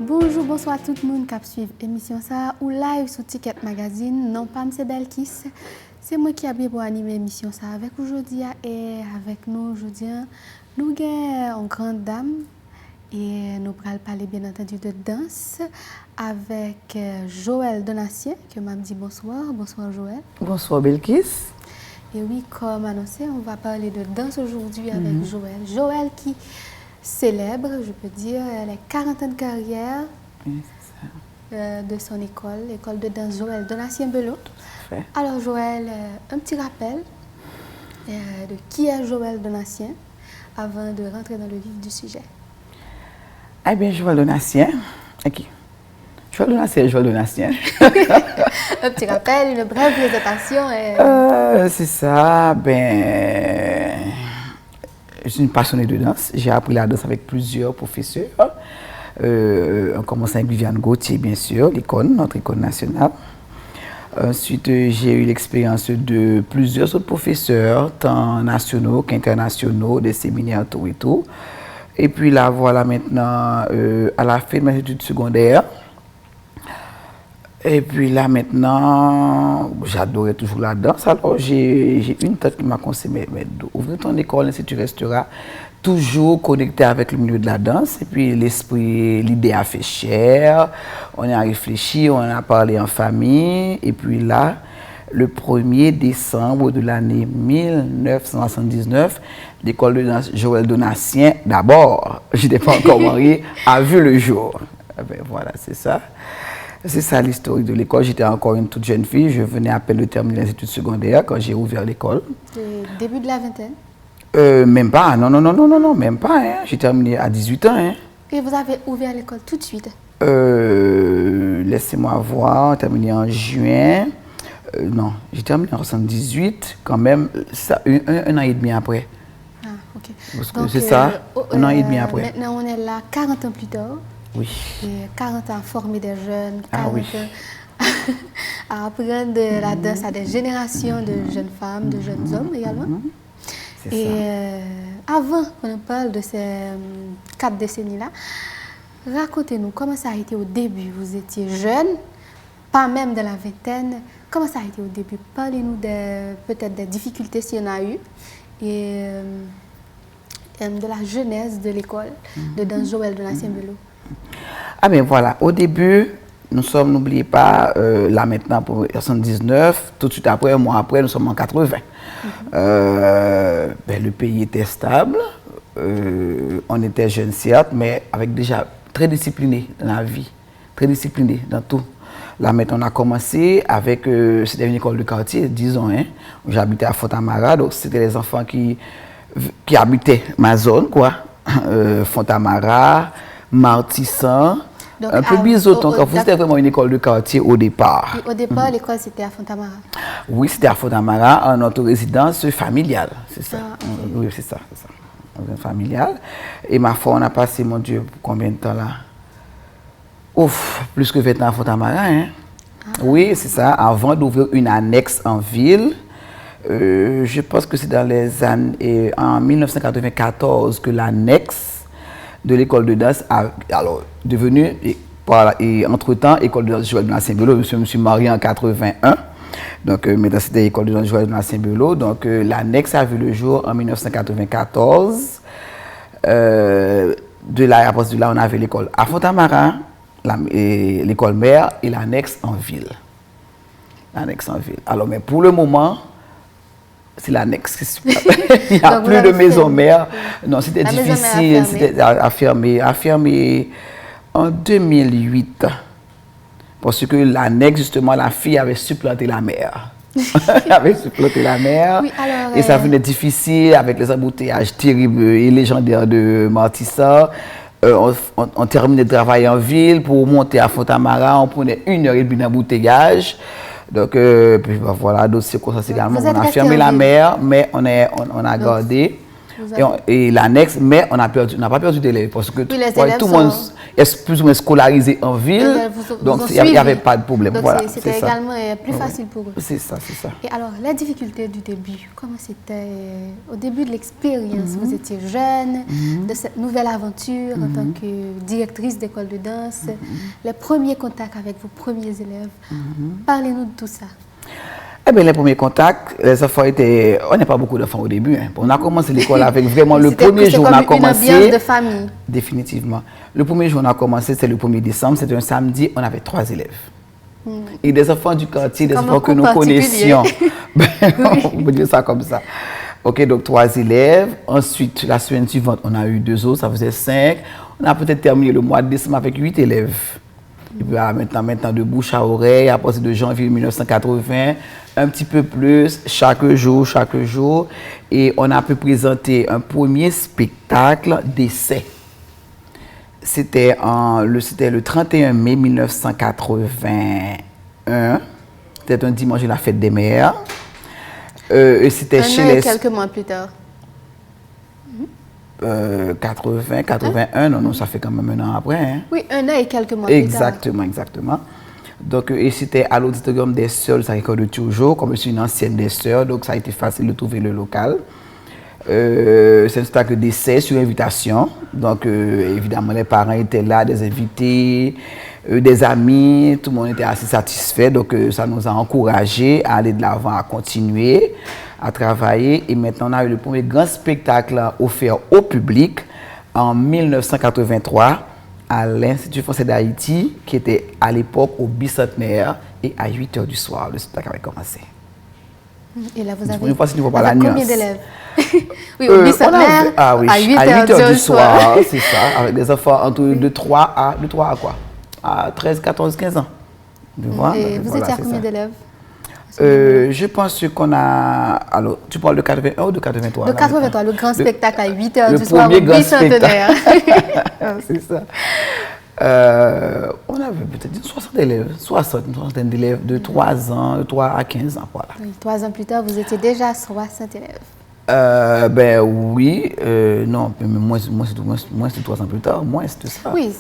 Bonjour, bonsoir tout le monde qui suit l'émission ça ou live sur Ticket Magazine. Non, pas c'est Belkis. C'est moi qui ai bien pour animer l'émission ça avec aujourd'hui et avec nous aujourd'hui. Nous avons une grande dame et nous allons parler bien entendu de danse avec Joël Donatien que m'a dit bonsoir. Bonsoir Joël. Bonsoir Belkis. Et oui, comme annoncé, on va parler de danse aujourd'hui avec Joël. Joël qui célèbre, je peux dire, les 40 ans de carrière de son école, l'école de danse Joël Donatien Bello. Alors Joël, un petit rappel de qui est Joël Donatien avant de rentrer dans le vif du sujet. Eh bien, Joël Donatien, qui Joël Donatien. Un petit rappel, une brève présentation. C'est ça, je suis une passionnée de danse. J'ai appris la danse avec plusieurs professeurs. En commençant avec Viviane Gauthier, bien sûr, notre école nationale. Ensuite, j'ai eu l'expérience de plusieurs autres professeurs, tant nationaux qu'internationaux, des séminaires, tout et tout. Et puis là, voilà maintenant, à la fin de mes études secondaires. Et puis là, maintenant, j'adorais toujours la danse. Alors, j'ai une tête qui m'a conseillé, mais ouvrir ton école, ainsi tu resteras toujours connecté avec le milieu de la danse. Et puis l'esprit, l'idée a fait cher. On a réfléchi, on a parlé en famille. Et puis là, le 1er décembre de l'année 1979, l'école de danse Joël Donatien, d'abord, je n'étais pas encore mariée, a vu le jour. Ben voilà, c'est ça. C'est ça l'historique de l'école. J'étais encore une toute jeune fille. Je venais à peine de terminer les études secondaires quand j'ai ouvert l'école. Début de la vingtaine? Même pas. Non, même pas. Hein. J'ai terminé à 18 ans. Hein. Et vous avez ouvert l'école tout de suite? Laissez-moi voir. J'ai terminé en juin. Non, j'ai terminé en 78, quand même, ça, un an et demi après. Ah, ok. C'est ça, un an et demi après. Maintenant, on est là 40 ans plus tard. Oui. Et 40 ans à former des jeunes, 40 oui. ans à apprendre de la danse à des générations de jeunes femmes, de jeunes hommes également. Et avant qu'on parle de ces 4 décennies-là, racontez-nous comment ça a été au début. Vous étiez jeune, pas même de la vingtaine. Comment ça a été au début? Parlez-nous peut-être des difficultés s'il y en a eu et de la genèse de l'école de danse Joël Donatien Bello. Ah ben voilà, au début, nous sommes, n'oubliez pas, là maintenant pour 79, tout de suite après, un mois après, nous sommes en 80. Le pays était stable, on était jeunes certes, mais avec déjà très discipliné dans la vie, très discipliné dans tout. Là maintenant, on a commencé avec, c'était une école de quartier, disons, hein, j'habitais à Fontamara, donc c'était les enfants qui habitaient ma zone, quoi, Fontamara, Martissan, donc, un peu Biseau. Donc, c'était vraiment une école de quartier au départ. Et au départ, l'école, c'était à Fontamara? Oui, c'était à Fontamara, en notre résidence familiale, c'est ça. Ah, okay. Oui, c'est ça. Familiale. Et ma foi, on a passé, mon Dieu, combien de temps là? Ouf, plus que 20 ans à Fontamara, hein? Oui, c'est ça, avant d'ouvrir une annexe en ville. Je pense que c'est dans les années, en 1994 que l'annexe de l'école de danse a devenu, entre-temps, école de danse Joël Donatien Bello. Je me suis marié en 81. Donc, maintenant, c'était l'école de danse Joël Donatien Bello. Donc, l'annexe a vu le jour en 1994. De là, à partir de là, on avait l'école à Fontamara, l'école mère et l'annexe en ville. Alors, mais pour le moment, c'est l'annexe. Il n'y a plus de maison mère. Non, c'était difficile, c'était affirmé en 2008. Parce que l'annexe, justement, la fille avait supplanté la mère. Oui, alors, et ça venait difficile avec les embouteillages terribles et légendaires de Martissa. On terminait de travailler en ville pour monter à Fontamara. On prenait 1h30 d'embouteillage. Donc, puis voilà, d'autres circonstances également. On a fermé la mer, mais on a gardé Et l'annexe, mais on n'a pas perdu d'élèves parce que oui, tout le monde est plus ou moins scolarisé en ville, donc il n'y avait pas de problème. Donc voilà, c'était également plus facile pour eux. C'est ça, c'est ça. Et alors, la difficulté du début, comment c'était au début de l'expérience? Vous étiez jeune, de cette nouvelle aventure en tant que directrice d'école de danse, les premiers contacts avec vos premiers élèves. Parlez-nous de tout ça. Eh bien, les premiers contacts, les enfants étaient... On n'est pas beaucoup d'enfants au début. Hein. On a commencé l'école avec vraiment le premier jour on a commencé... une ambiance de famille. Définitivement. Le premier jour on a commencé, c'est le 1er décembre, c'était un samedi, on avait 3 élèves. Et des enfants du quartier, des enfants que nous connaissions. On peut dire ça comme ça. Ok, donc 3 élèves. Ensuite, la semaine suivante, on a eu 2 autres, ça faisait 5. On a peut-être terminé le mois de décembre avec 8 élèves. Et puis maintenant de bouche à oreille, à partir de janvier 1980, un petit peu plus, chaque jour. Et on a pu présenter un premier spectacle d'essai. C'était le 31 mai 1981. C'était un dimanche de la fête des mères. Et c'était chez les... quelques mois plus tard. 80, 81, non, ça fait quand même un an après. Hein. Oui, un an et quelques mois plus tard. Exactement. Donc, et c'était à l'auditorium des Sœurs de Sacré-Cœur de Turgeau, comme je suis une ancienne des Sœurs, donc ça a été facile de trouver le local. C'est un spectacle d'essai sur invitation. Donc, évidemment, les parents étaient là, des invités, des amis, tout le monde était assez satisfait. Donc, ça nous a encouragés à aller de l'avant, à continuer, à travailler. Et maintenant, on a eu le premier grand spectacle offert au public en 1983 à l'Institut français d'Haïti, qui était à l'époque au bicentenaire, et à 8 h du soir, le spectacle avait commencé. Et là, vous avez combien d'élèves? Oui, au bicentenaire, à 8 h du soir, c'est ça, avec des enfants de 3 à quoi? À 13, 14, 15 ans. Et vous étiez à combien d'élèves? Je pense qu'on a... Alors, tu parles de 81 ou de 83? De 83, le grand spectacle à 8 h du soir au bicentenaire. C'est ça. On avait peut-être une soixantaine d'élèves de 3 ans, de 3 à 15 ans. Voilà. Oui, 3 ans plus tard, vous étiez déjà à 60 élèves. Ben oui, non, mais moins de 3 ans plus tard, moins de ça. Oui,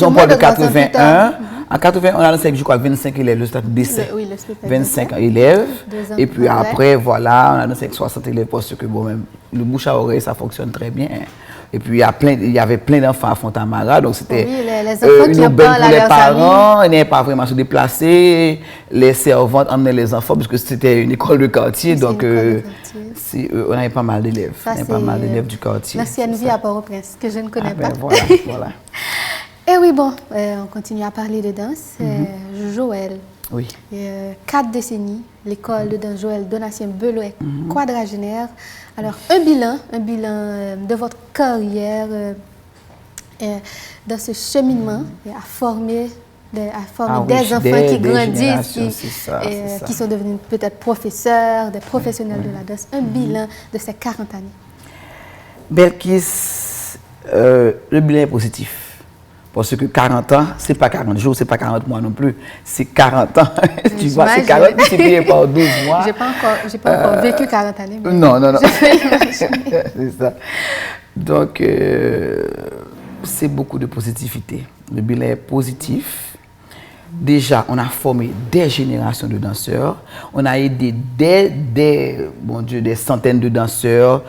on parle de 81. En 81, on a lancé, je crois, 25 élèves, le stade d'essai. Oui, le spectacle 25 élèves. Et puis après, voilà, on a lancé avec 60 élèves parce que, bon, même, le bouche à oreille, ça fonctionne très bien. Et puis, il y avait plein d'enfants à Fontamara, donc c'était les enfants qui une aubaine pour les parents. Ils n'avaient pas vraiment se déplacer. Les servantes emmenaient les enfants parce que c'était une école de quartier, donc on avait pas mal d'élèves. On avait pas mal d'élèves du quartier. L'ancienne vie à Port-au-Prince, que je ne connais pas. Voilà. Et oui, bon, on continue à parler de danse. Joël. Oui. 4 décennies, l'école de danse Joël Donatien Beloet, quadragénaire. Alors, un bilan de votre carrière dans ce cheminement à former des enfants qui grandissent, qui sont devenus peut-être professeurs, des professionnels de la danse. Un bilan de ces 40 années. Belkis, le bilan est positif. Parce que 40 ans, ce n'est pas 40 jours, ce n'est pas 40 mois non plus, c'est 40 ans. Tu vois, c'est 40 multiplié par 12 mois. Je n'ai pas encore vécu 40 années. Mais non. C'est ça. Donc, c'est beaucoup de positivité. Le bilan est positif. Déjà, on a formé des générations de danseurs. On a aidé des centaines de danseurs,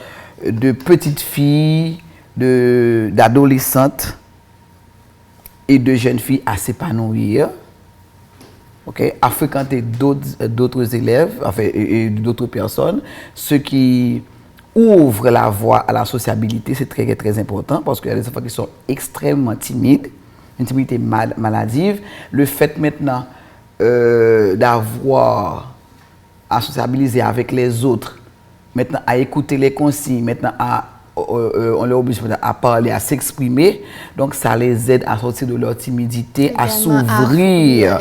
de petites filles, d'adolescentes et de jeunes filles à s'épanouir, à fréquenter d'autres élèves et d'autres personnes, ce qui ouvre la voie à la sociabilité. C'est très, très important parce qu'il y a des enfants qui sont extrêmement timides, une timidité maladive. Le fait maintenant d'avoir à sociabiliser avec les autres, maintenant à écouter les consignes, maintenant on les oblige à parler, à s'exprimer. Donc, ça les aide à sortir de leur timidité, à s'ouvrir.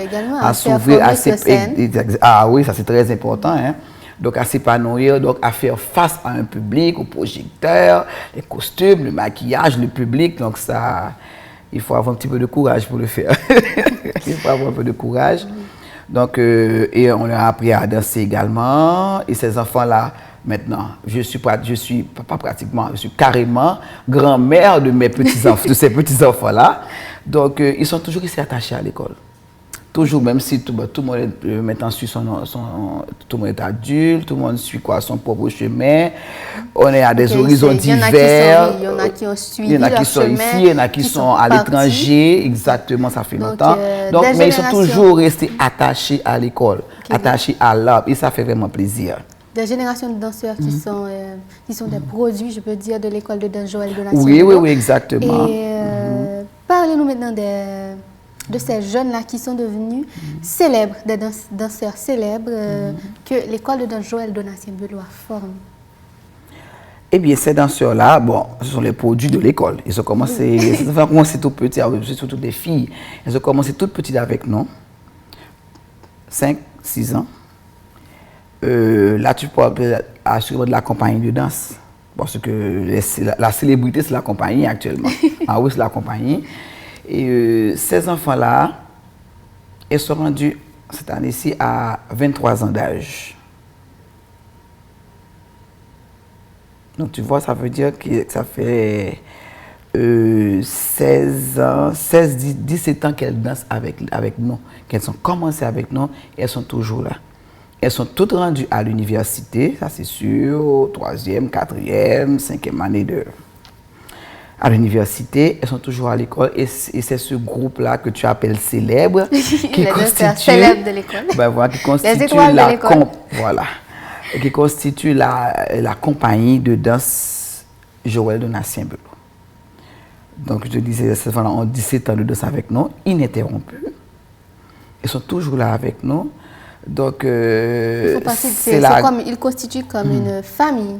Ah oui, ça c'est très important. Hein? Donc, à s'épanouir, donc à faire face à un public, au projecteur, les costumes, le maquillage, le public. Donc, ça, il faut avoir un petit peu de courage pour le faire. Il faut avoir un peu de courage. Donc, et on leur a appris à danser également. Et ces enfants-là, Maintenant, je suis pas pratiquement, je suis carrément grand-mère de mes petits-enfants, de ces petits-enfants-là. Donc, ils sont toujours ici attachés à l'école. Toujours, même si tout le monde est, maintenant suit tout le monde est adulte, tout le monde suit son propre chemin. On est à des horizons divers. Il y en a qui ont suivi il y en a qui sont ici, il y en a qui sont à l'étranger. Exactement, ça fait longtemps. Donc, mais ils sont toujours restés attachés à l'école, attachés à l'art. Et ça fait vraiment plaisir. Des générations de danseurs qui sont des produits, je peux dire, de l'école de danse Joël Donatien. Oui, exactement. Et parlez-nous maintenant de ces jeunes-là qui sont devenus célèbres, des danseurs célèbres que l'école de danse Joël Donatien Beloit forme. Eh bien, ces danseurs-là, bon, ce sont les produits de l'école. Ils ont commencé tout petits, surtout des filles. Ils ont commencé toutes petites avec nous, 5, 6 ans. Là, tu peux assurer de la compagnie de danse. Parce que la célébrité, c'est la compagnie actuellement. Ah oui, c'est la compagnie. Et ces enfants-là, ils sont rendus cette année-ci à 23 ans d'âge. Donc, tu vois, ça veut dire que ça fait 16 ans, 17 ans qu'elles dansent avec nous, qu'elles ont commencé avec nous et elles sont toujours là. Elles sont toutes rendues à l'université, ça c'est sûr, 3e, 4e, 5e année à l'université. Elles sont toujours à l'école et c'est ce groupe-là que tu appelles célèbre qui constitue la compagnie de danse Joël Donatien Beloit. Donc je te disais, ces enfants-là ont 17 ans de danse avec nous, ininterrompus. Ils sont toujours là avec nous. Donc, il constitue comme une famille.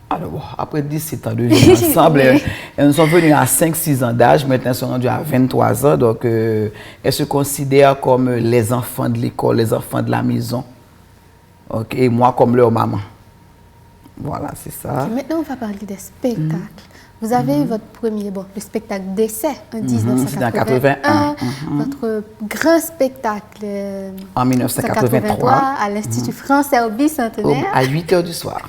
Alors, après 17 ans de vie ensemble, elles sont venues à 5-6 ans d'âge, maintenant elles sont rendues à 23 ans. Donc, elles se considèrent comme les enfants de l'école, les enfants de la maison. Okay, et moi, comme leur maman. Voilà, c'est ça. Okay, maintenant, on va parler des spectacles. Vous avez eu votre premier, le spectacle d'essai en 1981, votre grand spectacle en 1983 à l'Institut français au bicentenaire. À 8h du soir.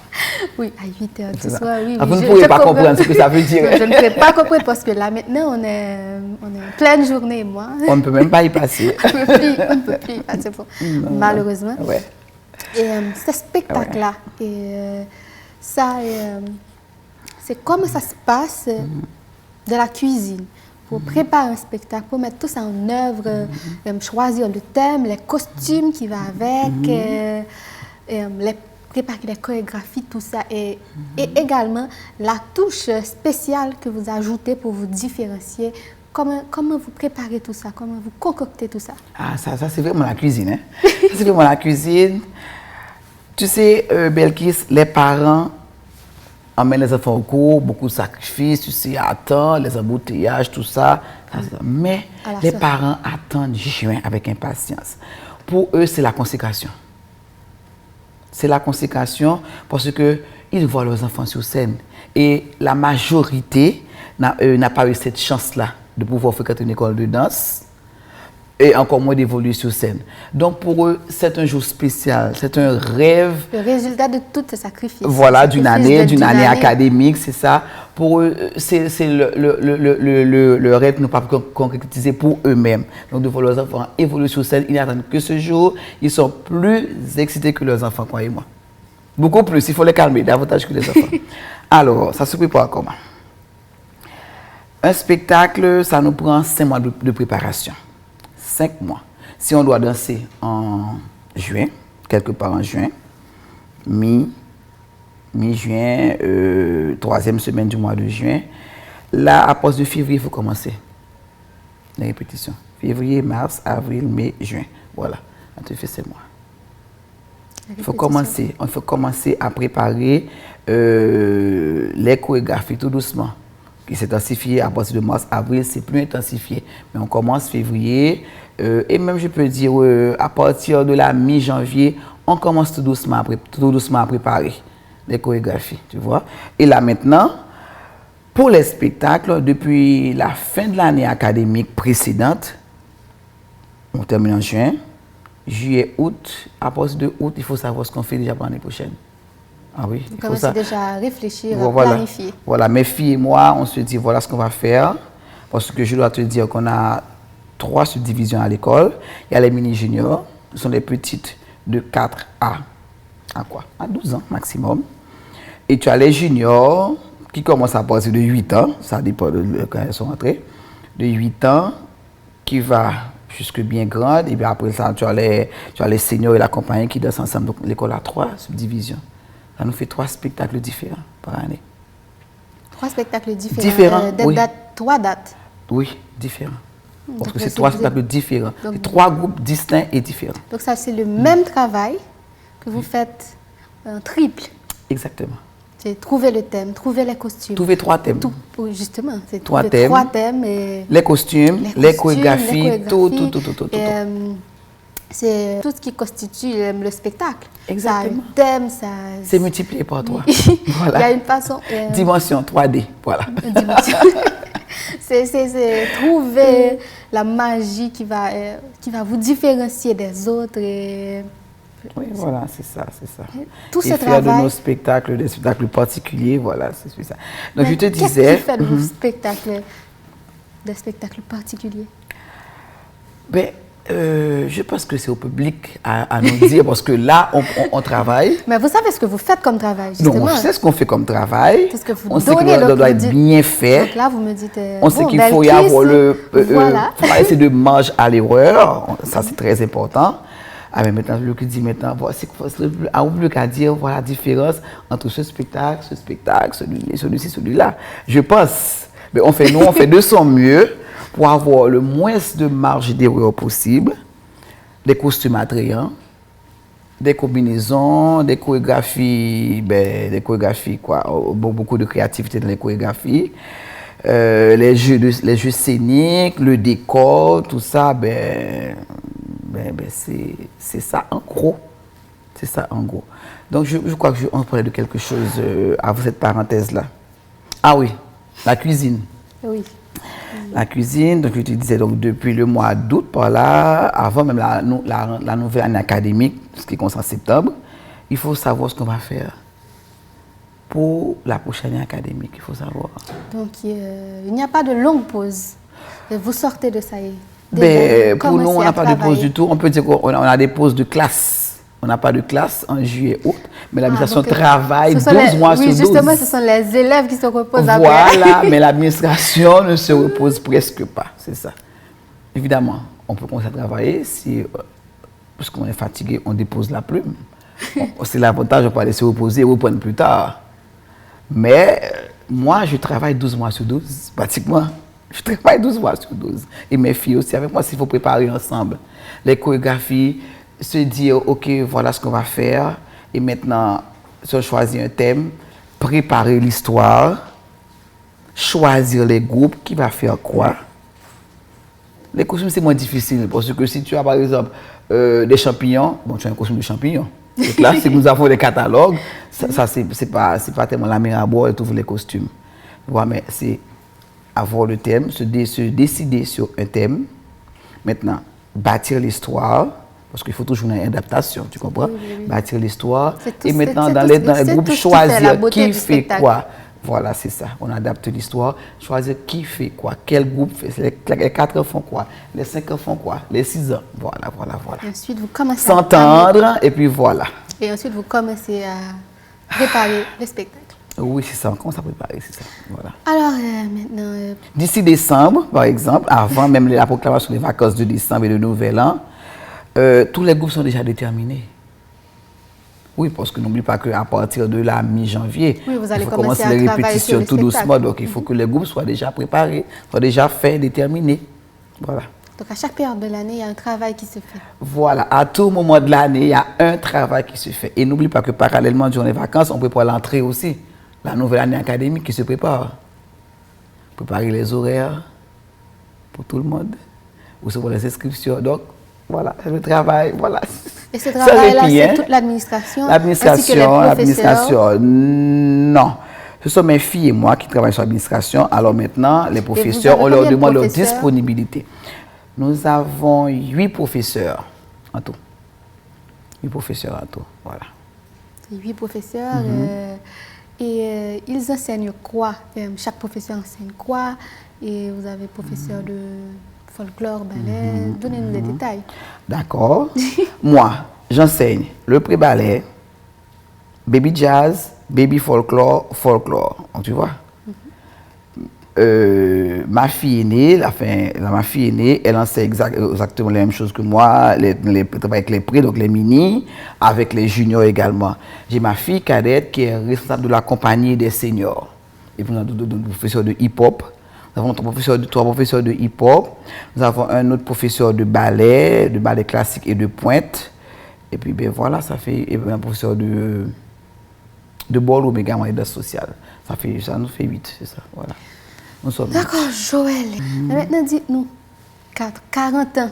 Oui, à 8h du soir, oui. Vous ne pouvez pas comprendre ce que ça veut dire. Je ne peux pas comprendre parce que là, maintenant, on est en pleine journée, moi. On ne peut même pas y passer. On ne peut plus y passer, malheureusement. Ouais. Et ce spectacle-là, c'est comment ça se passe de la cuisine pour préparer un spectacle, pour mettre tout ça en œuvre, choisir le thème, les costumes qui vont avec, préparer les chorégraphies, tout ça. Et également la touche spéciale que vous ajoutez pour vous différencier. Comment vous préparez tout ça? Comment vous concoctez tout ça? Ah, ça c'est vraiment la cuisine. Hein? C'est vraiment la cuisine. Tu sais, Belkis, les parents emmènent les enfants au cours, beaucoup de sacrifices, tu sais, attendent, les embouteillages, tout ça. Mais les parents attendent juin avec impatience. Pour eux, c'est la consécration. C'est la consécration parce qu'ils voient leurs enfants sur scène. Et la majorité n'a pas eu cette chance-là de pouvoir fréquenter une école de danse et encore moins d'évoluer sur scène. Donc pour eux, c'est un jour spécial, c'est un rêve. Le résultat de tous ces sacrifices. Voilà, d'une année académique, c'est ça. Pour eux, c'est le rêve qu'ils n'ont pas concrétisé pour eux-mêmes. Donc de voir leurs enfants évoluer sur scène, ils n'attendent que ce jour. Ils sont plus excités que leurs enfants, croyez-moi. Beaucoup plus, il faut les calmer davantage que les enfants. Alors, ça se prépare comment? Un spectacle, ça nous prend 5 mois de préparation. 5 mois. Si on doit danser en juin, quelque part en juin, mi-juin, 3e semaine du mois de juin, là, à partir de février, il faut commencer les répétitions. Février, mars, avril, mai, juin. Voilà, on te fait 5 mois. Il faut commencer à préparer les chorégraphies tout doucement. Qui s'est intensifié à partir de mars, avril, c'est plus intensifié. Mais on commence février et même je peux dire à partir de la mi-janvier, on commence tout doucement à préparer les chorégraphies, tu vois. Et là maintenant, pour les spectacles, depuis la fin de l'année académique précédente, on termine en juin, juillet, août, à partir de août, il faut savoir ce qu'on fait déjà pour l'année prochaine. Ah oui, Vous commencez déjà à réfléchir, à voilà, planifier. Voilà, mes filles et moi, on se dit voilà ce qu'on va faire. Parce que je dois te dire qu'on a 3 subdivisions à l'école. Il y a les mini-juniors, ce sont les petites de 4 à quoi? À 12 ans maximum. Et tu as les juniors qui commencent à partir de 8 ans, ça dépend de quand elles sont entrées, de 8 ans qui va jusque bien grande. Et puis après ça, tu as les seniors et la compagnie qui dansent ensemble. Donc l'école a 3 subdivisions. Ça nous fait 3 spectacles différents par année. 3 spectacles différents. Oui. 3 dates. Oui, différents. Parce Donc, que c'est 3 spectacles différents. C'est 3 groupes distincts et différents. Donc ça, c'est le même travail que vous faites en triple. Exactement. C'est trouver le thème, trouver les costumes. Trouver 3 thèmes. Oui, justement, c'est 3 trouver thèmes. 3 thèmes. Et les costumes, les chorégraphies, tout. C'est tout ce qui constitue le spectacle. Exactement. Ça a un thème, ça... C'est multiplié par 3. Voilà. Il y a une façon... Dimension 3D, voilà. Dimension. c'est trouver la magie qui va vous différencier des autres. Oui, voilà, c'est ça. Tout ce faire travail... de nos spectacles, des spectacles particuliers, voilà, c'est ça. Donc, je te disais... Qu'est-ce qui fait de vos spectacles, des spectacles particuliers? Ben, je pense que c'est au public à nous dire, parce que là, on travaille. Mais vous savez ce que vous faites comme travail, justement? Non, on sait ce qu'on fait comme travail. C'est ce que vous on sait que donnez, ça doit être bien fait. Donc là, vous me dites... on sait qu'il faut y avoir voilà. faut pas essayer de marge à l'erreur. Ça, c'est très important. Ah, mais maintenant, le qui dit maintenant, c'est au public à dire, voilà la différence entre ce spectacle, celui-ci, celui-là. Je pense. Mais on fait de son mieux pour avoir le moins de marge d'erreur possible, des costumes attrayants, des combinaisons, des chorégraphies, quoi, beaucoup de créativité dans les chorégraphies, les jeux scéniques, le décor, tout ça, c'est ça en gros. C'est ça en gros. Donc je crois que on parlait de quelque chose avant cette parenthèse-là. Ah oui, la cuisine. Oui. La cuisine, donc je te disais, donc depuis le mois d'août, par là, avant même la nouvelle année académique, ce qui commence en septembre, il faut savoir ce qu'on va faire pour la prochaine année académique, il faut savoir. Donc il n'y a pas de longue pause. Vous sortez de ça pour nous, on n'a pas de pause du tout. On peut dire qu'on a des pauses de classe. On n'a pas de classe en juillet, août, mais l'administration travaille 12 mois sur 12. Oui, justement, ce sont les élèves qui se reposent après. Voilà, mais l'administration ne se repose presque pas, c'est ça. Évidemment, on peut commencer à travailler si, puisqu'on est fatigué, on dépose la plume. C'est l'avantage, on peut aller se reposer et reprendre plus tard. Mais moi, je travaille 12 mois sur 12, pratiquement. Je travaille 12 mois sur 12. Et mes filles aussi avec moi, s'il faut préparer ensemble. Les chorégraphies, se dire, OK, voilà ce qu'on va faire. Et maintenant, si on choisit un thème, préparer l'histoire, choisir les groupes, qui va faire quoi. Les costumes, c'est moins difficile. Parce que si tu as, par exemple, des champignons, bon, tu as un costume de champignons. Donc là, si nous avons des catalogues, ça c'est pas tellement la mer à boire et trouver les costumes. Voilà, mais c'est avoir le thème, se décider sur un thème. Maintenant, bâtir l'histoire. Parce qu'il faut toujours une adaptation, tu comprends? Oui. Bâtir l'histoire. Et maintenant, dans les groupes, choisir qui fait quoi. Voilà, c'est ça. On adapte l'histoire, choisir qui fait quoi. Quel groupe fait. Les 4 ans font quoi. Les 5 ans font quoi. Les 6 ans. Voilà. Et ensuite, vous commencez s'entendre, et puis voilà. Et ensuite, vous commencez à préparer le spectacle. Oui, c'est ça. On commence à préparer, c'est ça. Voilà. Alors, maintenant... D'ici décembre, par exemple, avant même la proclamation des vacances de décembre et de Nouvel An, tous les groupes sont déjà déterminés. Oui, parce que n'oublie pas qu'à partir de la mi-janvier, oui, vous allez il faut commencer les répétitions tout doucement. Donc, il faut que les groupes soient déjà préparés, soient déjà faits, déterminés. Voilà. Donc, à chaque période de l'année, il y a un travail qui se fait. Voilà. À tout moment de l'année, il y a un travail qui se fait. Et n'oublie pas que parallèlement, durant les vacances, on prépare l'entrée aussi. La nouvelle année académique qui se prépare. Préparer les horaires pour tout le monde. Recevoir les inscriptions. Donc, voilà, le travail, voilà. Et ce travail-là, c'est toute l'administration? L'administration, non. Ce sont mes filles et moi qui travaillent sur l'administration. Alors maintenant, les professeurs, on leur demande leur disponibilité. Nous avons 8 professeurs en tout. 8 professeurs en tout, voilà. 8 professeurs. Et ils enseignent quoi? Chaque professeur enseigne quoi? Et vous avez professeur de folklore, ballet. Donnez-nous des détails. D'accord. Moi, j'enseigne le pré-ballet, baby jazz, baby folklore. Tu vois? Ma fille aînée, ma fille aînée, elle enseigne exactement les mêmes choses que moi, avec les pré, donc les mini, avec les juniors également. J'ai ma fille cadette qui est responsable de la compagnie des seniors. Et puis, nous avons deux professeurs de hip-hop. Nous avons trois professeurs de hip-hop. Nous avons un autre professeur de ballet classique et de pointe. Et puis, ben voilà, ça fait un professeur de ballroom également et de social. Ça nous fait 8, c'est ça, voilà. D'accord, Joël. Maintenant, dites-nous, 40 ans,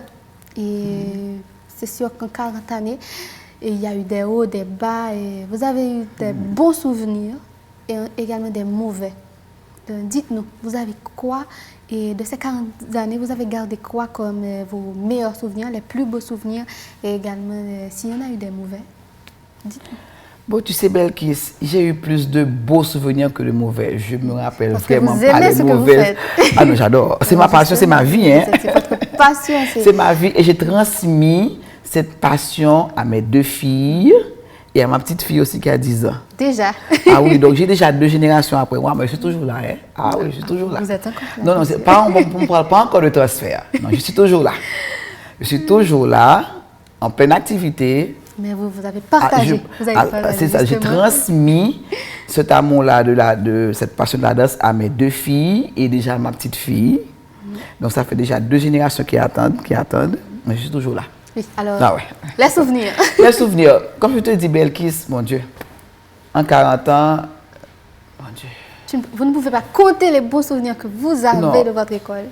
et c'est sûr qu'en 40 années, il y a eu des hauts, des bas, et vous avez eu des bons souvenirs et également des mauvais. Dites-nous, vous avez quoi, et de ces 40 années, vous avez gardé quoi comme vos meilleurs souvenirs, les plus beaux souvenirs, et également s'il y en a eu des mauvais? Dites-nous. Bon, tu sais, Belkis, j'ai eu plus de beaux souvenirs que de mauvais. Je me rappelle parce vraiment que vous aimez pas ce les que mauvaises. Vous faites. Ah non, j'adore. C'est ma passion, c'est ma vie. Hein. C'est votre passion. C'est ma vie. Et j'ai transmis cette passion à mes 2 filles et à ma petite fille aussi qui a 10 ans. Déjà? Ah oui, donc j'ai déjà 2 générations après moi, mais je suis toujours là. Hein. Ah oui, je suis toujours là. Vous êtes encore là? Non, on ne parle pas encore de transfert. Non, je suis toujours là. Je suis toujours là, en pleine activité. Mais vous avez partagé. C'est ça, j'ai transmis cet amour-là, de cette passion de la danse à mes 2 filles et déjà à ma petite fille. Donc ça fait déjà 2 générations qui attendent, mais je suis toujours là. Oui, alors, les souvenirs. Les souvenirs. Comme je te dis, Belkis, mon Dieu, en 40 ans, mon Dieu. Vous ne pouvez pas compter les beaux souvenirs que vous avez de votre école.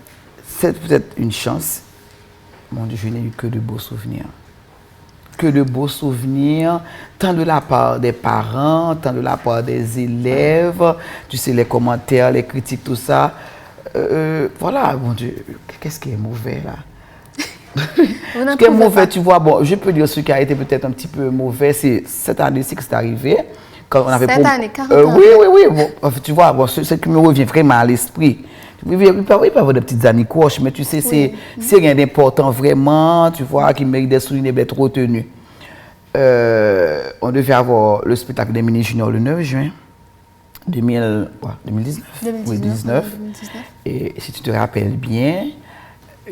C'est peut-être une chance. Mon Dieu, je n'ai eu que de beaux souvenirs. Que de beaux souvenirs, tant de la part des parents, tant de la part des élèves, tu sais, les commentaires, les critiques, tout ça. Voilà, mon Dieu, qu'est-ce qui est mauvais là? Ce qui est mauvais, tu vois, bon, je peux dire ce qui a été peut-être un petit peu mauvais, c'est cette année-ci que c'est arrivé. Quand on avait cette année, 40 ans. Oui, bon, tu vois, bon, ce qui me revient vraiment à l'esprit. Oui, il peut y avoir des petites anicroches, mais tu sais, c'est rien d'important vraiment, tu vois, qui mérite d'être souligné, d'être retenu. On devait avoir le spectacle des mini-juniors le 9 juin 2019. Oui, 2019. Et si tu te rappelles bien,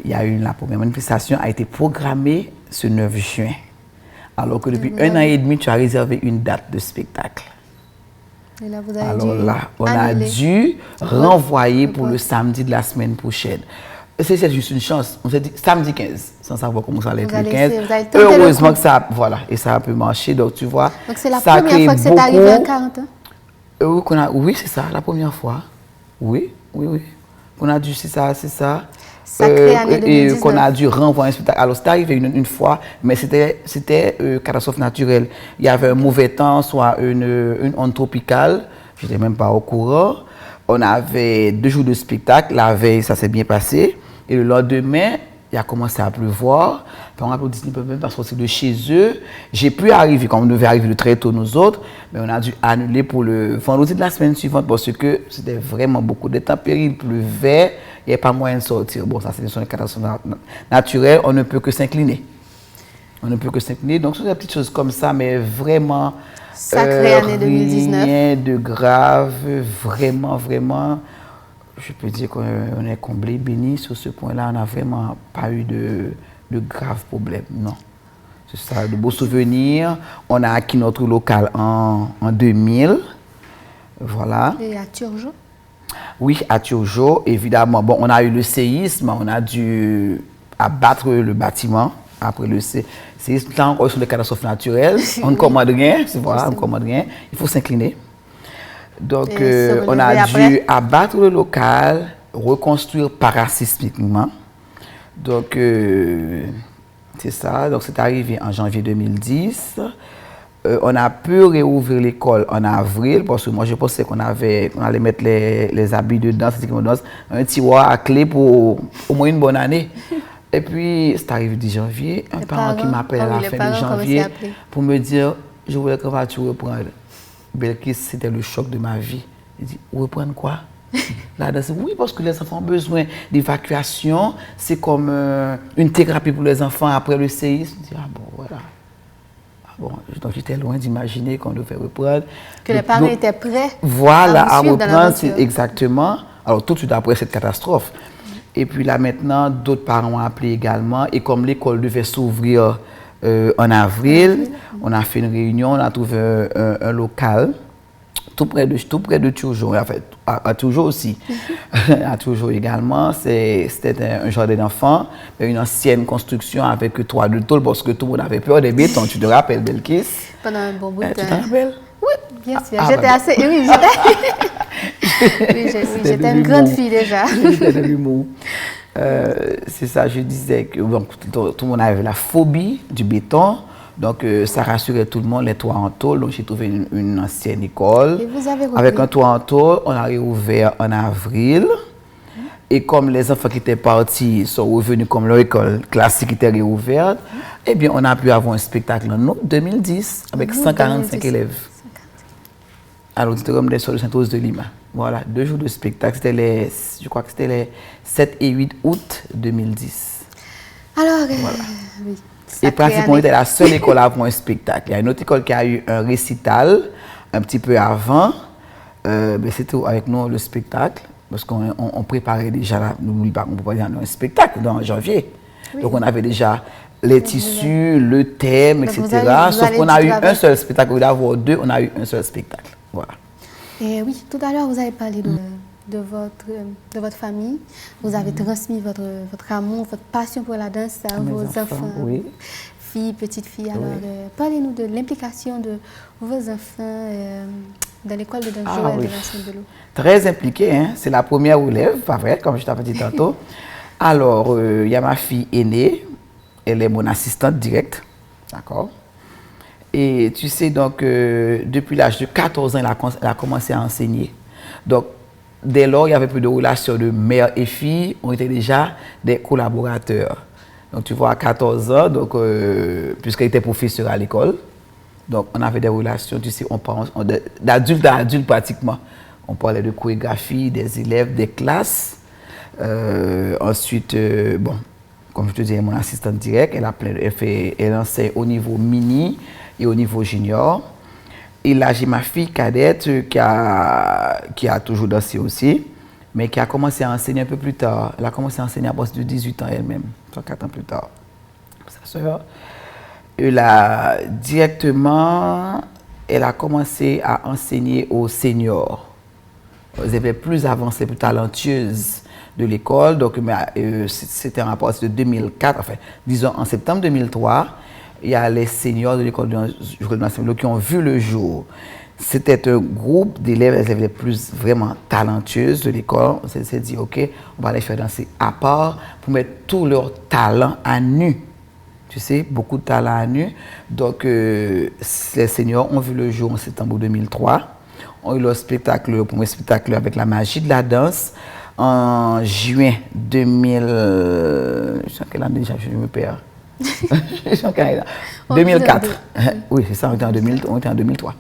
il y a eu la première manifestation a été programmée ce 9 juin. Alors que depuis 1 an et demi, tu as réservé une date de spectacle. Et là, vous avez alors là, on a dû renvoyer pour le samedi de la semaine prochaine. C'est juste une chance. On s'est dit samedi 15, sans savoir comment ça allait être le 15. Heureusement que ça, voilà, et ça a pu marcher. Donc tu vois. Donc c'est la première fois que c'est arrivé en 40 ans? Oui, c'est ça, la première fois. Oui. On a dû, c'est ça. Sacrée année 2019. Et qu'on a dû renvoyer un spectacle. Alors c'est arrivé une fois, mais c'était catastrophe naturelle. Il y avait un mauvais temps, soit une onde tropicale. Je n'étais même pas au courant. On avait 2 jours de spectacle. La veille, ça s'est bien passé. Et le lendemain, il a commencé à pleuvoir. Puis on a pu Disney même pas sortir de chez eux. J'ai pu arriver, comme on devait arriver de très tôt nous autres, mais on a dû annuler pour le vendredi de la semaine suivante parce que c'était vraiment beaucoup d'intempéries, il pleuvait, il n'y avait pas moyen de sortir. Bon, ça c'est une catastrophe naturelle, on ne peut que s'incliner. Donc ce sont des petites choses comme ça, mais vraiment... Sacrée année 2019. Rien de grave, vraiment. Je peux dire qu'on est comblé, béni sur ce point-là. On n'a vraiment pas eu de graves problèmes, non. C'est ça, de beaux souvenirs. On a acquis notre local en 2000. Voilà. Et à Turgeau? Oui, à Turgeau, évidemment. Bon, on a eu le séisme, on a dû abattre le bâtiment. Après le séisme, là encore sur les catastrophes naturelles. On ne commande rien, voilà, on ne commande rien. Il faut s'incliner. Donc, on a dû abattre le local, reconstruire parasismiquement. Donc, c'est ça. Donc, c'est arrivé en janvier 2010. On a pu réouvrir l'école en avril parce que moi, je pensais qu'on allait mettre les habits de danse, un tiroir à clé pour au moins une bonne année. Et puis, c'est arrivé 10 janvier. Un parent qui m'appelle à la fin de janvier pour me dire je voulais que tu reprennes. Belkis, c'était le choc de ma vie. Il dit, reprendre quoi? La danse, oui, parce que les enfants ont besoin d'évacuation. C'est comme une thérapie pour les enfants après le séisme. Je dis, ah bon, voilà. Ah bon, donc j'étais loin d'imaginer qu'on devait reprendre. Que les parents étaient prêts voilà, à reprendre, exactement. Alors tout de suite après cette catastrophe. Et puis là maintenant, d'autres parents ont appelé également. Et comme l'école devait s'ouvrir en avril, on a fait une réunion, on a trouvé un local. Tout près de Toujours, en fait, à Toujours aussi. À Toujours également, c'était un jardin d'enfants, une ancienne construction avec 3 de tôle parce que tout le monde avait peur des bétons. Tu te rappelles, Belkis? Pendant un bon bout de temps. Tu te rappelles? Oui, bien sûr. J'étais assez. Oui, j'étais une grande fille déjà. J'étais de l'humour. C'est ça, je disais que bon, tout le monde avait la phobie du béton. Donc, ça rassurait tout le monde, les toits en tôle. Donc, j'ai trouvé une ancienne école. Et vous avez repris? Avec un toit en tôle, on a réouvert en avril. Et comme les enfants qui étaient partis sont revenus comme leur école classique était réouverte, eh bien, on a pu avoir un spectacle en août 2010 avec 145 élèves. À l'auditorium des Sœurs de Sainte-Rose de Lima. Voilà, 2 jours de spectacle. Je crois que c'était les 7 et 8 août 2010. Alors, voilà. Oui. Et pratiquement, on était la seule école à avoir un spectacle. Il y a une autre école qui a eu un récital un petit peu avant. Mais c'était avec nous le spectacle. Parce qu'on préparait déjà, n'oublie pas qu'on préparait un spectacle en janvier. Oui. Donc on avait déjà les tissus, le thème, etc. Sauf qu'on a eu un seul spectacle. Au lieu d'avoir 2, on a eu un seul spectacle. Voilà. Et oui, tout à l'heure, vous avez parlé de votre famille. Vous avez transmis votre amour, votre passion pour la danse à vos enfants, oui. Filles, petites filles. Alors, parlez-nous de l'implication de vos enfants dans l'école de danse Joël de Vincent-Bello. Très impliquée, hein? C'est la première relève, pas vrai, comme je t'avais dit tantôt. Alors, il y a ma fille aînée, elle est mon assistante directe, d'accord? Et tu sais, donc, depuis l'âge de 14 ans, elle a commencé à enseigner. Donc, dès lors, il n'y avait plus de relation de mère et fille, on était déjà des collaborateurs. Donc, tu vois, à 14 ans, donc, puisqu'elle était professeure à l'école, donc on avait des relations, tu sais, d'adulte à adulte pratiquement. On parlait de chorégraphie, des élèves, des classes. Ensuite, bon, comme je te disais, mon assistante directe, elle enseigne au niveau mini et au niveau junior. Et là, j'ai ma fille cadette qui a toujours dansé aussi, mais qui a commencé à enseigner un peu plus tard. Elle a commencé à enseigner à partir de 18 ans elle-même, soit 4 ans plus tard. Sa sœur. Et là, directement, elle a commencé à enseigner aux seniors. Elles étaient plus avancées, plus talentueuses de l'école. Donc, c'était à partir de 2004, enfin, disons en septembre 2003. Il y a les seniors de l'école de Joël de Vincent-Bello qui ont vu le jour. C'était un groupe d'élèves, les plus vraiment talentueuses de l'école. On s'est dit, OK, on va les faire danser à part pour mettre tout leur talent à nu. Tu sais, beaucoup de talent à nu. Donc, les seniors ont vu le jour en septembre 2003. On a eu le premier spectacle avec la magie de la danse en juin 2000. Je sais quelle année déjà, je me perds. 2004. Oui, c'est ça, on était en 2003.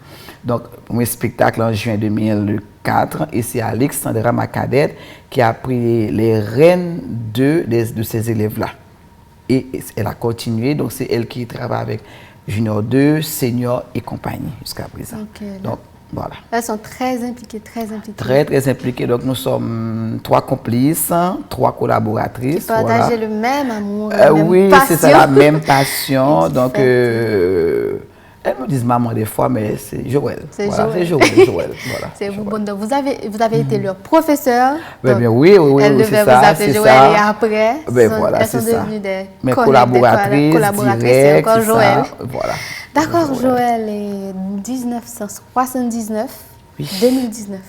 Donc, premier spectacle en juin 2004, et c'est Alexandra, ma cadette, qui a pris les rênes de ces élèves-là. Et elle a continué, donc c'est elle qui travaille avec Junior 2, Senior et compagnie jusqu'à présent. Okay, donc, voilà. Elles sont très impliquées, très impliquées. Très, très impliquées. Donc, nous sommes 3 complices, 3 collaboratrices. Qui partagent le même amour, la même oui, passion. c'est ça, la même passion. Donc, elles me disent maman des fois, mais c'est Joël. C'est voilà, Joël. C'est Joël. Voilà, c'est vous. Bon, donc vous avez été leur professeur. Bien, oui, elles devaient vous appeler Joël et après, elles sont devenues des collaboratrices directes, encore Joël. Voilà. D'accord, Joël est 1979, oui. 2019.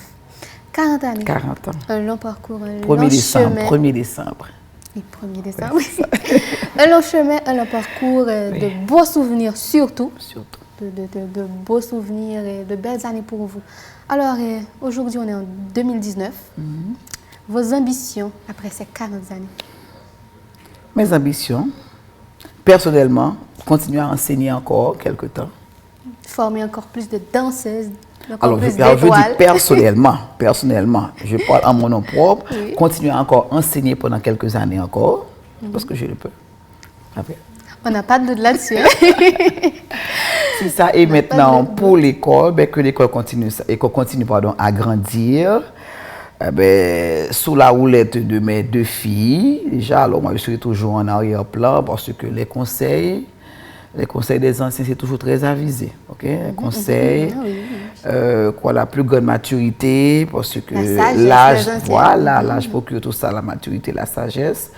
40 années. 40 ans. Un long parcours, un 1er long décembre, chemin. 1er décembre. Oui, 1er décembre, oui. Un long chemin, un long parcours, de beaux souvenirs surtout. De beaux souvenirs et de belles années pour vous. Alors, aujourd'hui, on est en 2019. Vos ambitions après ces 40 années? Mes ambitions, personnellement, continuer à enseigner encore quelque temps. Former encore plus de danseuses, encore Alors, plus je d'étoiles. dis personnellement, je parle en mon nom propre, Oui. continuer à encore enseigner pendant quelques années encore, parce que je le peux. Après. On n'a pas de doute là-dessus. C'est ça. Et maintenant, pour l'école, ben, que l'école continue, à grandir. Sous la houlette de mes 2 filles, déjà, alors moi je suis toujours en arrière-plan parce que les conseils des anciens, c'est toujours très avisé. Okay? Les conseils, la plus grande maturité, parce que l'âge, l'âge procure tout ça, la maturité, la sagesse.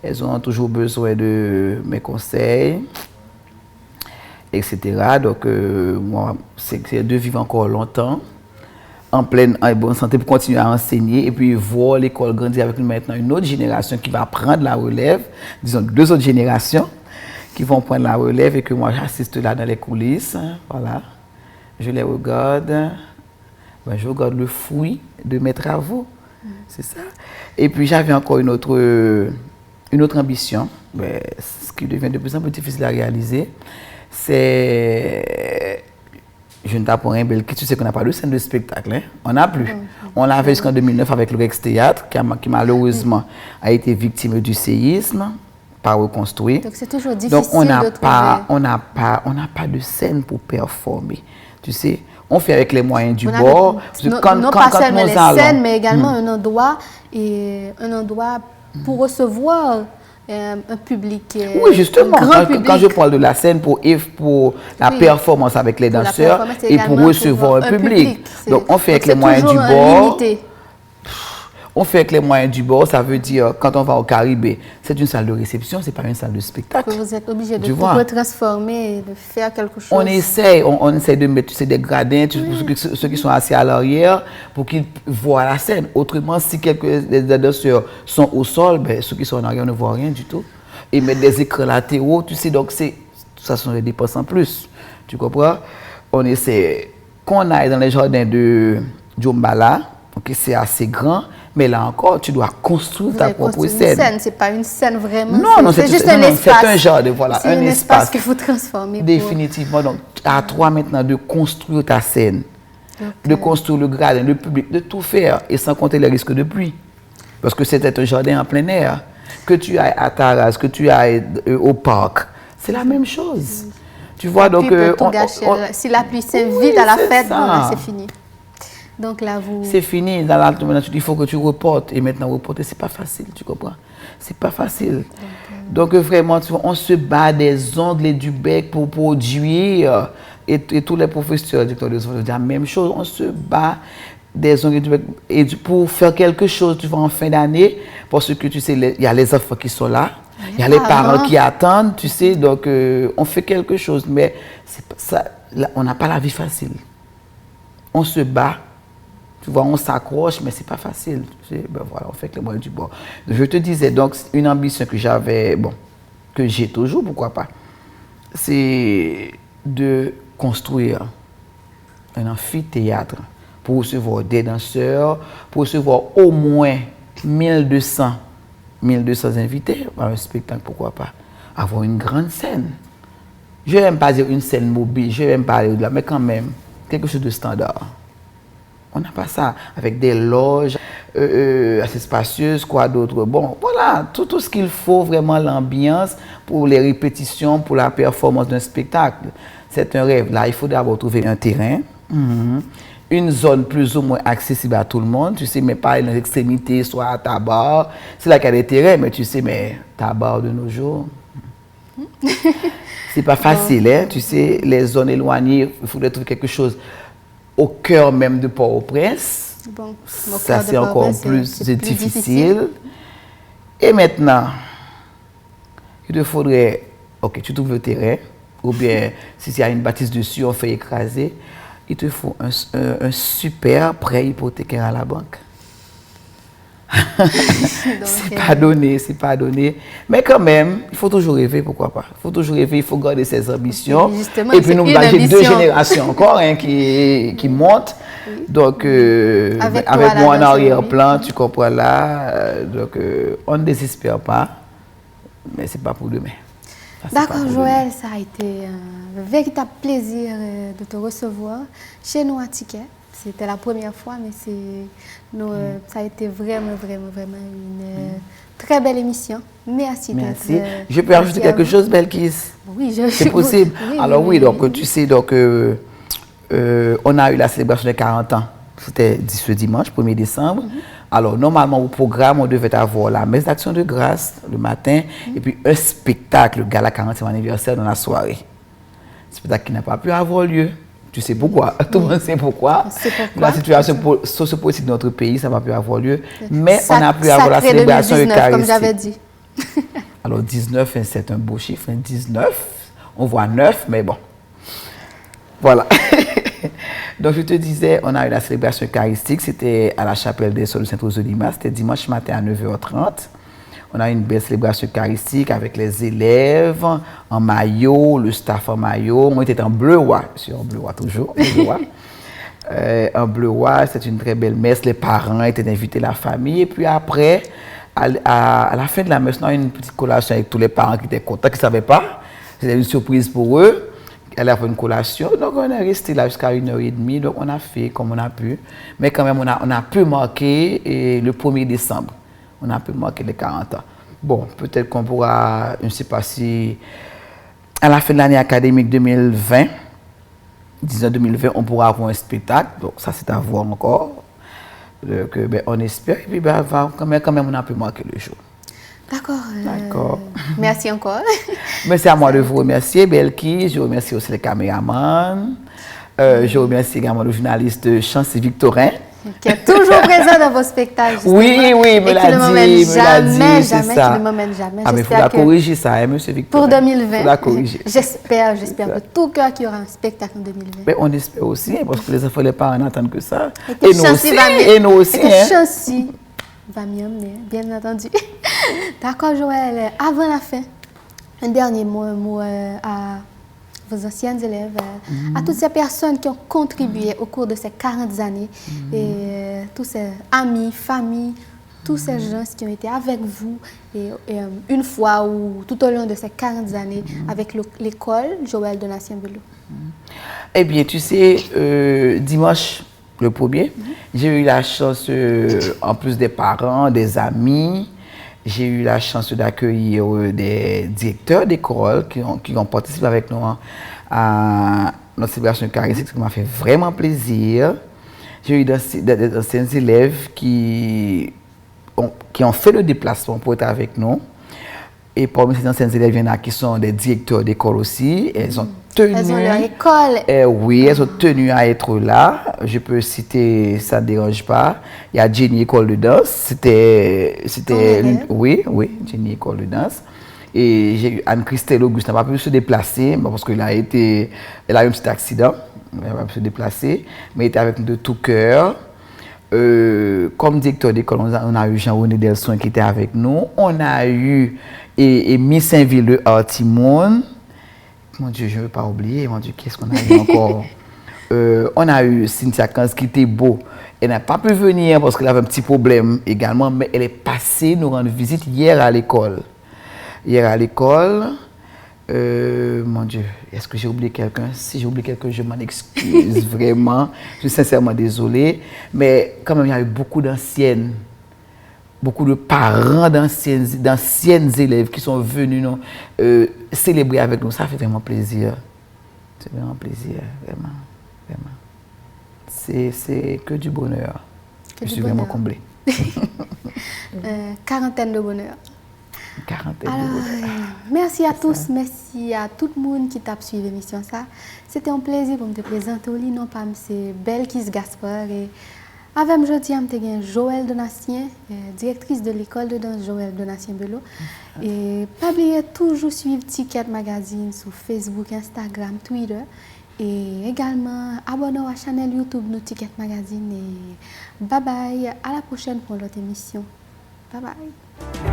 Elles ont toujours besoin de mes conseils, etc. Donc, moi, c'est de vivre encore longtemps, en bonne santé, pour continuer à enseigner et puis voir l'école grandir avec maintenant une autre génération qui va prendre la relève, disons 2 autres générations qui vont prendre la relève et que moi j'assiste là dans les coulisses. Voilà. Je les regarde, je regarde le fruit de mes travaux. C'est ça. Et puis j'avais encore une autre ambition, ce qui devient de plus en plus difficile à réaliser, c'est... Je ne t'apprends rien, Belki, tu sais qu'on n'a pas de scène de spectacle. Hein? On n'a plus. On l'avait jusqu'en 2009 avec le Rex Théâtre, qui malheureusement a été victime du séisme, pas reconstruit. Donc c'est toujours difficile Donc on n'a de pas de scène pour performer. Tu sais, on fait avec les moyens du bord. Non pas seulement les scènes, mais également un endroit pour recevoir un public. Oui, justement, quand je parle de la scène pour la performance avec les danseurs et pour recevoir un public. Donc, on fait avec les moyens du bord. On fait avec les moyens du bord, ça veut dire, quand on va au Caribé, c'est une salle de réception, c'est pas une salle de spectacle. Vous êtes obligé de tout retransformer, de faire quelque chose. On essaie de mettre des gradins, ceux qui sont assis à l'arrière, pour qu'ils voient la scène. Autrement, si des danseurs sont au sol, ceux qui sont en arrière ne voient rien du tout. Et mettre des écrans latéraux, tu sais, donc ça sont des dépenses en plus. Tu comprends? On essaie, qu'on aille dans les jardins de Djombala, c'est assez grand. Mais là encore, tu dois construire ta propre scène. Ce n'est pas une scène vraiment. Non, c'est juste un espace. C'est un jardin, voilà. C'est un espace qu'il faut transformer. Définitivement. Donc, à toi maintenant de construire ta scène, de construire le gradin, le public, de tout faire et sans compter les risques de pluie. Parce que c'était un jardin en plein air. Que tu ailles à Taras, que tu ailles au parc, c'est la même chose. Tu vois, donc. Si la pluie s'invite à la fête, c'est fini. Donc là, c'est fini. Dans la maintenant, tu dis il faut que tu reportes. Et maintenant, reporter, c'est pas facile, tu comprends? C'est pas facile. Donc vraiment, tu vois, on se bat des ongles et du bec pour produire. Et tous les professeurs du disent la même chose. On se bat des ongles et du bec pour faire quelque chose, tu vois, en fin d'année. Parce que tu sais, il y a les enfants qui sont là. Il y a les parents qui attendent, tu sais. Donc, on fait quelque chose. Mais on n'a pas la vie facile. On se bat. Tu vois, on s'accroche, mais c'est pas facile. Tu sais, voilà, on fait que les moyens du bord. Je te disais, donc, une ambition que j'avais, que j'ai toujours, pourquoi pas, c'est de construire un amphithéâtre pour recevoir des danseurs, pour recevoir au moins 1200 invités par un spectacle, pourquoi pas. Avoir une grande scène. Je ne vais même pas dire une scène mobile, je ne vais même pas aller au-delà, mais quand même, quelque chose de standard. On n'a pas ça, avec des loges assez spacieuses, quoi d'autre. Bon, voilà, tout ce qu'il faut, vraiment l'ambiance pour les répétitions, pour la performance d'un spectacle. C'est un rêve. Là, il faut d'abord trouver un terrain, une zone plus ou moins accessible à tout le monde. Tu sais, mais pas dans l'extrémité, soit à Tabar. C'est là qu'il y a des terrains, mais tu sais, mais Tabar de nos jours, c'est pas facile, hein. Tu sais, les zones éloignées, il faudrait trouver quelque chose au cœur même de Port-au-Prince. Ça, c'est encore plus difficile. Et maintenant, il te faudrait, tu trouves le terrain, ou bien si il y a une bâtisse dessus, on fait écraser. Il te faut un super prêt hypothécaire à la banque. C'est pas donné. Mais quand même, il faut toujours rêver, pourquoi pas. Il faut toujours rêver, il faut garder ses ambitions. Et puis nous, j'ai 2 générations encore qui montent. Donc, avec moi en arrière-plan, tu comprends là. Donc, on ne désespère pas, mais c'est pas pour demain. D'accord, Joël, ça a été un véritable plaisir de te recevoir chez nous à Ticket. C'était la première fois, mais ça a été vraiment une très belle émission. Merci. Merci. Je peux ajouter quelque chose, Belkis? Oui, c'est possible. Alors oui, donc tu sais, donc on a eu la célébration de 40 ans. C'était ce dimanche, 1er décembre. Alors, normalement, au programme, on devait avoir la messe d'action de grâce le matin et puis un spectacle, le gala 40e anniversaire dans la soirée. Spectacle qui n'a pas pu avoir lieu. Tu sais pourquoi? Tout le monde sait pourquoi. La situation sociopolitique de notre pays, ça n'a pas pu avoir lieu. Mais on a pu avoir la célébration eucharistique. Comme j'avais dit. Alors, 19, c'est un beau chiffre. 19, on voit 9, mais bon. Voilà. Donc, je te disais, on a eu la célébration eucharistique. C'était à la chapelle des Sœurs de Sainte-Rose de Lima. C'était dimanche matin à 9h30. On a eu une belle célébration eucharistique avec les élèves en maillot, le staff en maillot. On était en bleu-roi. Je suis en bleu-roi toujours. En bleu-roi, c'était une très belle messe. Les parents étaient invités, la famille. Et puis après, à la fin de la messe, on a eu une petite collation avec tous les parents qui étaient contents, qui ne savaient pas. C'était une surprise pour eux. Elle a fait une collation, donc on est resté là jusqu'à 1h30, donc on a fait comme on a pu. Mais quand même, on a pu marquer le 1er décembre. On a pu marquer les 40 ans. Bon, peut-être qu'on pourra, je ne sais pas si, à la fin de l'année académique 2020, 2020, on pourra avoir un spectacle. Donc ça, c'est à voir encore. On espère. Et puis, quand même, on a pu marquer le jour. D'accord. Merci encore. Merci à moi de vous remercier, Belkis. Je remercie aussi les caméramans. Je remercie également le journaliste Chancy Victorin. Qui est toujours présent dans vos spectacles. Oui, me l'a dit. Jamais, qui ne m'emmène jamais. Ah, mais il faut la corriger ça, hein, monsieur Victorin. Pour 2020. Il faut la corriger. J'espère de tout cœur qu'il y aura un spectacle en 2020. Mais on espère aussi, hein, parce que les enfants, les parents n'attendent que ça. Et nous aussi. Chancy va m'y emmener, bien entendu. D'accord, Joël. Avant la fin, un dernier mot à vos anciens élèves, à toutes ces personnes qui ont contribué au cours de ces 40 années, et tous ces amis, familles, tous ces gens qui ont été avec vous et une fois ou tout au long de ces 40 années avec l'école Joël Donatien-Bello. Eh bien, tu sais, dimanche, le 1er, j'ai eu la chance, en plus des parents, des amis, j'ai eu la chance d'accueillir des directeurs d'école qui ont participé avec nous à notre célébration eucharistique, ce qui m'a fait vraiment plaisir. J'ai eu d'anciens élèves qui ont fait le déplacement pour être avec nous. Et parmi ces anciens élèves, il y en a qui sont des directeurs d'école aussi. Elles ont leur école. Oui, elles ont tenu à être là. Je peux citer, ça ne dérange pas. Il y a Jenny École de danse. Oui, Jenny École de danse. Et j'ai eu Anne-Christelle Auguste n'a pas pu se déplacer parce qu'elle a eu un petit accident. Elle n'a pas pu se déplacer, mais elle était avec nous de tout cœur. Comme directeur d'école, on a eu Jean-René Delson qui était avec nous. On a eu Miss Saint-Ville de Artimoun. Mon Dieu, je ne veux pas oublier. Mon Dieu, qu'est-ce qu'on a eu encore? On a eu Cynthia Kans qui était beau. Elle n'a pas pu venir parce qu'elle avait un petit problème également, mais elle est passée nous rendre visite hier à l'école. Mon Dieu, est-ce que j'ai oublié quelqu'un? Si j'ai oublié quelqu'un, je m'en excuse vraiment. Je suis sincèrement désolée. Mais quand même, il y a eu beaucoup de parents d'anciennes élèves qui sont venus célébrer avec nous. Ça fait vraiment plaisir. C'est vraiment plaisir, vraiment. C'est que du bonheur. Je suis vraiment comblée. Quarantaine de bonheur. Merci à tous, merci à tout le monde qui t'a suivi l'émission. C'était un plaisir pour me présenter au lit, non pas c'est Belkis Gaspard et avec moi aujourd'hui j'ai Joël Donatien, directrice de l'école de danse Joël Donatien-Bello. Et pas oublier toujours suivre Ticket Magazine sur Facebook, Instagram, Twitter et également abonnez-vous à la chaîne YouTube de Ticket Magazine et bye bye, à la prochaine pour l'autre émission. Bye bye.